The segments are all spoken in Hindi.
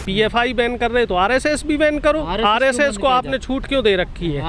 पीएफआई बैन कर रहे तो आरएसएस भी बैन करो। आरएसएस को आपने छूट क्यों दे रखी है?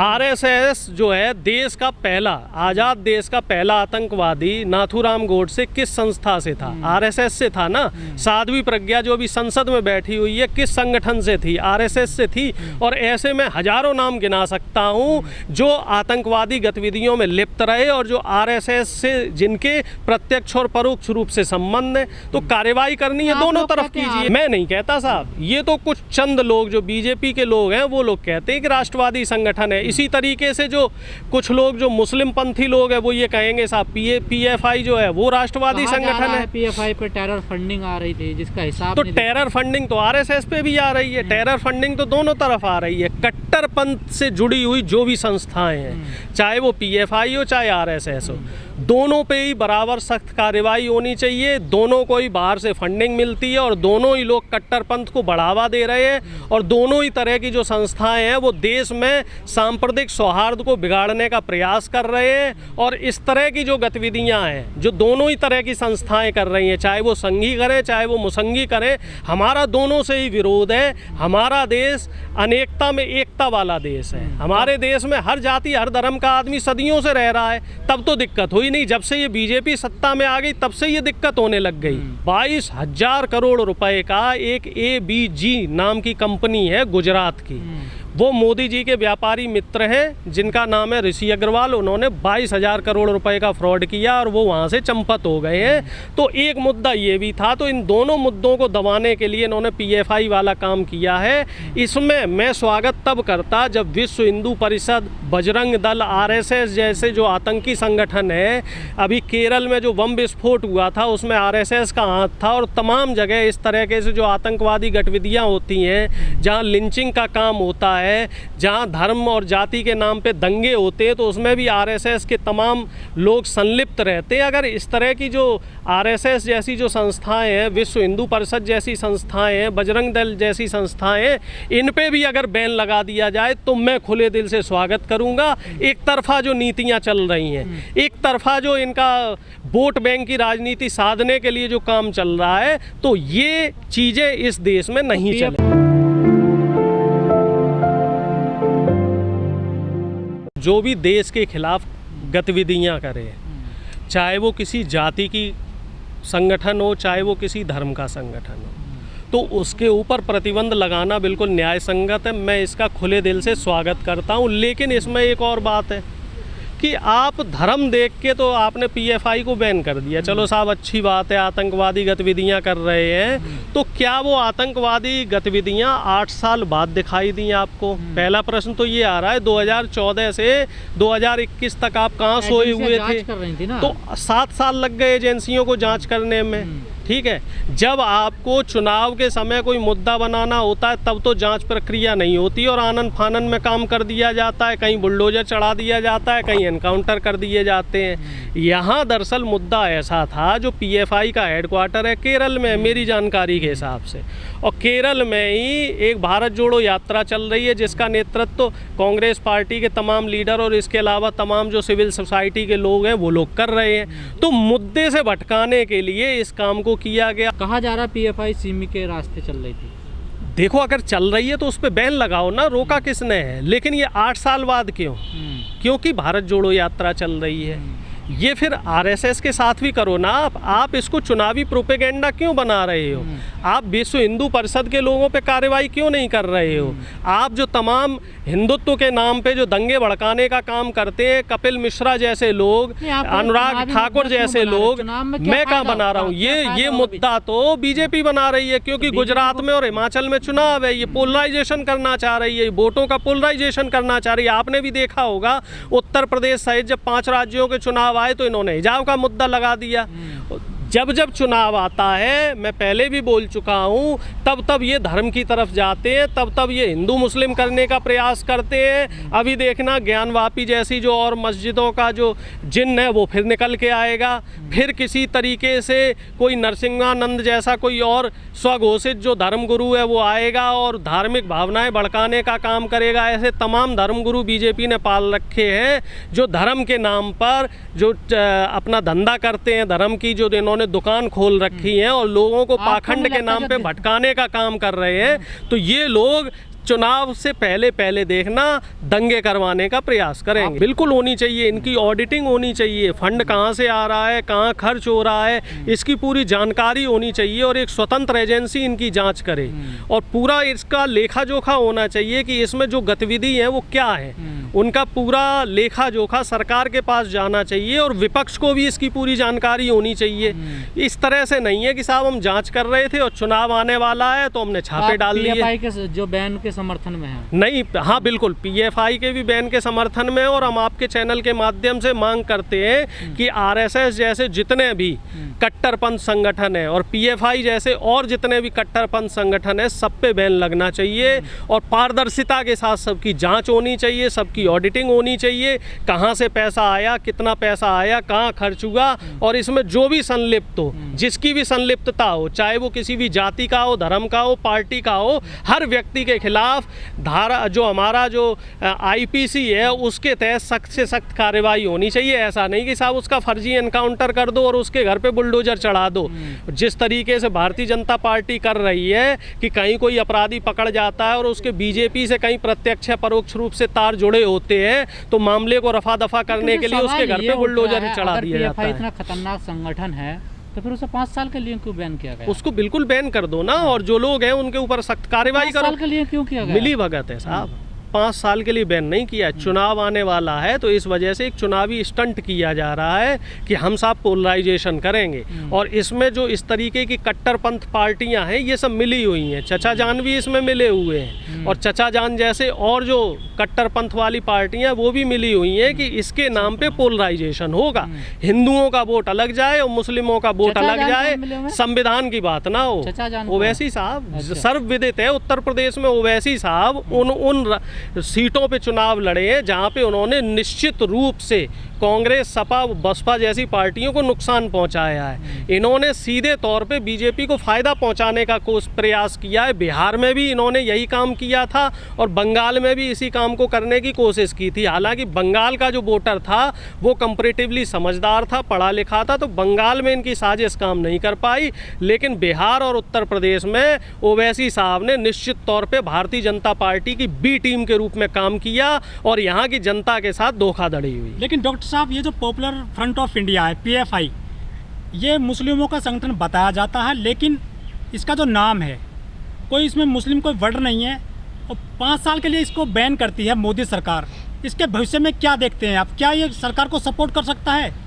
आरएसएस जो है देश का पहला, आजाद देश का पहला आतंकवादी नाथूराम गोडसे किस संस्था से था? आरएसएस से था ना। साध्वी प्रज्ञा जो अभी संसद में बैठी हुई है किस संगठन से थी? आरएसएस से थी। और ऐसे में हजारों नाम गिना सकता हूं जो आतंकवादी गतिविधियों में लिप्त रहे और जो आरएसएस से जिनके प्रत्यक्ष और परोक्ष रूप से संबंध है। तो कार्रवाई करनी है दोनों तरफ कीजिए। मैं नहीं कहता साहब, ये तो कुछ चंद लोग जो बीजेपी के लोग हैं वो लोग कहते हैं कि राष्ट्रवादी संगठन है। इसी तरीके से जो कुछ लोग जो मुस्लिम पंथी लोग हैं वो ये कहेंगे साहब पीएफआई जो है वो राष्ट्रवादी संगठन है। पीएफआई पे टेरर फंडिंग आ रही थी जिसका हिसाब तो टेरर फंडिंग तो आरएसएस पे भी आ रही है। टेरर फंडिंग तो दोनों तरफ आ रही है। कट्टरपंथ से जुड़ी हुई जो भी संस्थाएं हैं, चाहे वो पीएफआई हो चाहे आरएसएस हो, दोनों पे ही बराबर सख्त कार्रवाई होनी चाहिए। दोनों को ही बाहर से फंडिंग मिलती है और दोनों ही लोग कट्टरपंथ को बढ़ावा दे रहे हैं और दोनों ही तरह की जो संस्थाएं हैं वो देश में सांप्रदायिक सौहार्द को बिगाड़ने का प्रयास कर रहे हैं। और इस तरह की जो गतिविधियां हैं जो दोनों ही तरह की संस्थाएं कर रही हैं, चाहे वो संघी करें चाहे वो मुसंगी करें, हमारा दोनों से ही विरोध है। हमारा देश अनेकता में एकता वाला देश है। हमारे देश में हर जाति हर धर्म का आदमी सदियों से रह रहा है, तब तो दिक्कत हुई नहीं। जब से ये बीजेपी सत्ता में आ गई तब से ये दिक्कत होने लग गई। 22,000 करोड़ रुपए का एक एबीजी नाम की कंपनी है गुजरात की, वो मोदी जी के व्यापारी मित्र हैं जिनका नाम है ऋषि अग्रवाल। उन्होंने 22,000 करोड़ रुपए का फ्रॉड किया और वो वहाँ से चंपत हो गए हैं। तो एक मुद्दा ये भी था। तो इन दोनों मुद्दों को दबाने के लिए इन्होंने पीएफआई वाला काम किया है। इसमें मैं स्वागत तब करता जब विश्व हिंदू परिषद, बजरंग दल, आरएसएस जैसे जो आतंकी संगठन है, अभी केरल में जो बम विस्फोट हुआ था उसमें आरएसएस का हाथ था। और तमाम जगह इस तरह से जो आतंकवादी गतिविधियाँ होती हैं, जहाँ लिंचिंग का काम होता है, जहां धर्म और जाति के नाम पे दंगे होते हैं, तो उसमें भी आरएसएस के तमाम लोग संलिप्त रहते हैं। अगर इस तरह की जो आरएसएस जैसी जो संस्थाएं हैं, विश्व हिंदू परिषद जैसी संस्थाएं हैं, बजरंग दल जैसी संस्थाएं हैं, इन पे भी अगर बैन लगा दिया जाए तो मैं खुले दिल से स्वागत करूंगा। एक तरफा जो नीतियां चल रही हैं, एक तरफा जो इनका वोट बैंक की राजनीति साधने के लिए जो काम चल रहा है, तो ये चीजें इस देश में नहीं चले। जो भी देश के खिलाफ गतिविधियां करे, चाहे वो किसी जाति की संगठन हो चाहे वो किसी धर्म का संगठन हो, तो उसके ऊपर प्रतिबंध लगाना बिल्कुल न्याय संगत है। मैं इसका खुले दिल से स्वागत करता हूं। लेकिन इसमें एक और बात है कि आप धर्म देख के तो आपने पीएफआई को बैन कर दिया, चलो साहब अच्छी बात है, आतंकवादी गतिविधियां कर रहे हैं, तो क्या वो आतंकवादी गतिविधियां 8 साल बाद दिखाई दी आपको? पहला प्रश्न तो ये आ रहा है 2014 से 2021 तक आप कहाँ सोए हुए थे? तो 7 साल लग गए एजेंसियों को जांच करने में। ठीक है, जब आपको चुनाव के समय कोई मुद्दा बनाना होता है तब तो जांच प्रक्रिया नहीं होती और आनन फानन में काम कर दिया जाता है, कहीं बुलडोजर चढ़ा दिया जाता है, कहीं एनकाउंटर कर दिए जाते हैं। यहाँ दरअसल मुद्दा ऐसा था, जो पीएफआई का हेडक्वार्टर है केरल में, मेरी जानकारी के हिसाब से, और केरल में ही एक भारत जोड़ो यात्रा चल रही है जिसका नेतृत्व कांग्रेस पार्टी के तमाम लीडर और इसके अलावा तमाम जो सिविल सोसाइटी के लोग हैं वो लोग कर रहे हैं। तो मुद्दे से भटकाने के लिए इस काम को किया गया। कहा जा रहा पीएफआई सिमी के रास्ते चल रही थी। देखो, अगर चल रही है तो उस पर बैन लगाओ ना, रोका किसने है? लेकिन ये 8 साल बाद क्यों? क्योंकि भारत जोड़ो यात्रा चल रही है। ये फिर आरएसएस के साथ भी करो ना। आप इसको चुनावी प्रोपेगेंडा क्यों बना रहे हो? आप विश्व हिंदू परिषद के लोगों पे कार्रवाई क्यों नहीं कर रहे हो? आप जो तमाम हिंदुत्व के नाम पे जो दंगे भड़काने का काम करते हैं, कपिल मिश्रा जैसे लोग, अनुराग ठाकुर जैसे लोग, मैं कहाँ बना रहा हूँ? ये मुद्दा तो बीजेपी बना रही है, क्योंकि गुजरात में और हिमाचल में चुनाव है। ये पोलराइजेशन करना चाह रही है, वोटों का पोलराइजेशन करना चाह रही है। आपने भी देखा होगा उत्तर प्रदेश सहित जब 5 राज्यों के चुनाव आए तो इन्होंने हिजाब का मुद्दा लगा दिया। जब चुनाव आता है, मैं पहले भी बोल चुका हूँ, तब ये धर्म की तरफ जाते हैं, तब ये हिंदू मुस्लिम करने का प्रयास करते हैं। अभी देखना ज्ञानवापी जैसी जो और मस्जिदों का जो जिन्न है वो फिर निकल के आएगा। फिर किसी तरीके से कोई नरसिंहानंद जैसा कोई और स्वघोषित जो धर्मगुरु है वो आएगा और धार्मिक भावनाएं भड़काने का काम करेगा। ऐसे तमाम धर्मगुरु बीजेपी ने पाल रखे हैं जो धर्म के नाम पर जो अपना धंधा करते हैं, धर्म की जो इन्होंने इन्होंने दुकान खोल रखी है और लोगों को आपको पाखंड नहीं के लगता नाम पे जब- भटकाने का काम कर रहे हैं, तो ये लोग चुनाव से पहले देखना दंगे करवाने का प्रयास करेंगे। बिल्कुल होनी चाहिए, इनकी ऑडिटिंग होनी चाहिए, फंड कहाँ से आ रहा है, कहाँ खर्च हो रहा है, इसकी पूरी जानकारी होनी चाहिए और एक स्वतंत्र एजेंसी इनकी जांच करे और पूरा इसका लेखा जोखा होना चाहिए कि इसमें जो गतिविधि है वो क्या है, उनका पूरा लेखा जोखा सरकार के पास जाना चाहिए और विपक्ष को भी इसकी पूरी जानकारी होनी चाहिए। इस तरह से नहीं है कि साहब हम जांच कर रहे थे और चुनाव आने वाला है तो हमने छापे डाल दिए। PFI के जो बैन के समर्थन में है? नहीं, हाँ बिल्कुल, PFI के भी बैन के समर्थन में और हम आपके चैनल के माध्यम से मांग करते हैं कि RSS जैसे जितने भी कट्टरपंथ संगठन है और PFI जैसे और जितने भी कट्टरपंथ संगठन है सब पे बैन लगना चाहिए और पारदर्शिता के साथ सबकी जांच होनी चाहिए, सबकी ऑडिटिंग होनी चाहिए, कहाँ से पैसा आया, कितना पैसा आया, कहाँ खर्च हुआ और इसमें जो भी संलिप्त हो, जिसकी भी संलिप्तता हो, चाहे वो किसी भी जाति का हो, धर्म का हो, पार्टी का हो, हर व्यक्ति के खिलाफ धारा जो हमारा जो IPC है उसके तहत सख्त से सख्त कार्रवाई होनी चाहिए। ऐसा नहीं कि साहब उसका फर्जी एनकाउंटर कर दो और उसके घर पे बुलडोजर चढ़ा दो। जिस तरीके से भारतीय जनता पार्टी कर रही है कि कहीं कोई अपराधी पकड़ जाता है और उसके BJP से कहीं प्रत्यक्ष या परोक्ष रूप से तार जुड़े होते हैं तो मामले को रफा दफा करने के लिए उसके घर पे बुलडोजर चढ़ा दिया जाता है। इतना खतरनाक संगठन है तो फिर उसे 5 साल के लिए क्यों बैन किया गया? उसको बिल्कुल बैन कर दो ना और जो लोग हैं उनके ऊपर सख्त कार्रवाई करो। 5 साल के लिए क्यों किया गया? मिली भगत है साहब, 5 साल के लिए बैन नहीं किया। चुनाव आने वाला है तो इस वजह से एक चुनावी स्टंट किया जा रहा है कि हम सब पोलराइजेशन करेंगे और इसमें जो इस तरीके की कट्टरपंथ पार्टियां हैं ये सब मिली हुई हैं। चचा जान भी इसमें मिले हुए हैं और चचा जान जैसे और जो कट्टरपंथ वाली पार्टियां वो भी मिली हुई हैं कि इसके नाम पे पोलराइजेशन होगा, हिंदुओं का वोट अलग जाए और मुस्लिमों का वोट अलग जाए, संविधान की बात ना हो। ओवैसी साहब सर्वविदित है, उत्तर प्रदेश में ओवैसी साहब उन सीटों पे चुनाव लड़े हैं जहां पे उन्होंने निश्चित रूप से कांग्रेस, सपा, बसपा जैसी पार्टियों को नुकसान पहुंचाया है। इन्होंने सीधे तौर पे बीजेपी को फ़ायदा पहुंचाने का प्रयास किया है। बिहार में भी इन्होंने यही काम किया था और बंगाल में भी इसी काम को करने की कोशिश की थी। हालांकि बंगाल का जो वोटर था वो कंपैरेटिवली समझदार था, पढ़ा लिखा था, तो बंगाल में इनकी साजिश काम नहीं कर पाई। लेकिन बिहार और उत्तर प्रदेश में ओवैसी साहब ने निश्चित तौर पर भारतीय जनता पार्टी की B टीम के रूप में काम किया और यहाँ की जनता के साथ धोखाधड़ी हुई। लेकिन डॉक्टर साहब, ये जो पॉपुलर फ्रंट ऑफ इंडिया है PFI, ये मुस्लिमों का संगठन बताया जाता है, लेकिन इसका जो नाम है कोई इसमें मुस्लिम कोई वर्ड नहीं है और 5 साल के लिए इसको बैन करती है मोदी सरकार। इसके भविष्य में क्या देखते हैं आप? क्या ये सरकार को सपोर्ट कर सकता है?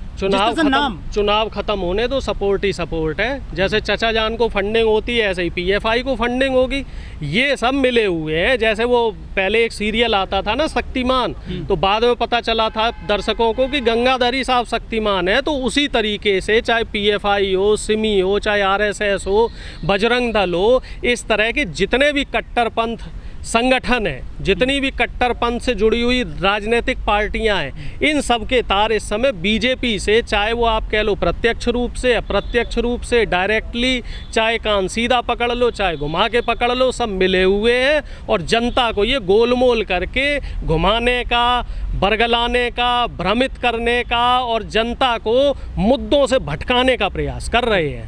चुनाव खत्म होने दो, सपोर्ट ही सपोर्ट है। जैसे चचा जान को फंडिंग होती है ऐसे ही PFI को फंडिंग होगी। ये सब मिले हुए हैं। जैसे वो पहले एक सीरियल आता था ना शक्तिमान, तो बाद में पता चला था दर्शकों को कि गंगाधरी साहब शक्तिमान है, तो उसी तरीके से चाहे PFI हो, सिमी हो, चाहे RSS हो, बजरंग दल हो, इस तरह के जितने भी कट्टरपंथ संगठन है, जितनी भी कट्टरपंथ से जुड़ी हुई राजनीतिक पार्टियां हैं, इन सब के तार इस समय BJP से, चाहे वो आप कह लो प्रत्यक्ष रूप से, अप्रत्यक्ष रूप से, डायरेक्टली, चाहे कान सीधा पकड़ लो, चाहे घुमा के पकड़ लो, सब मिले हुए हैं और जनता को ये गोलमोल करके घुमाने का, बरगलाने का, भ्रमित करने का और जनता को मुद्दों से भटकाने का प्रयास कर रहे हैं।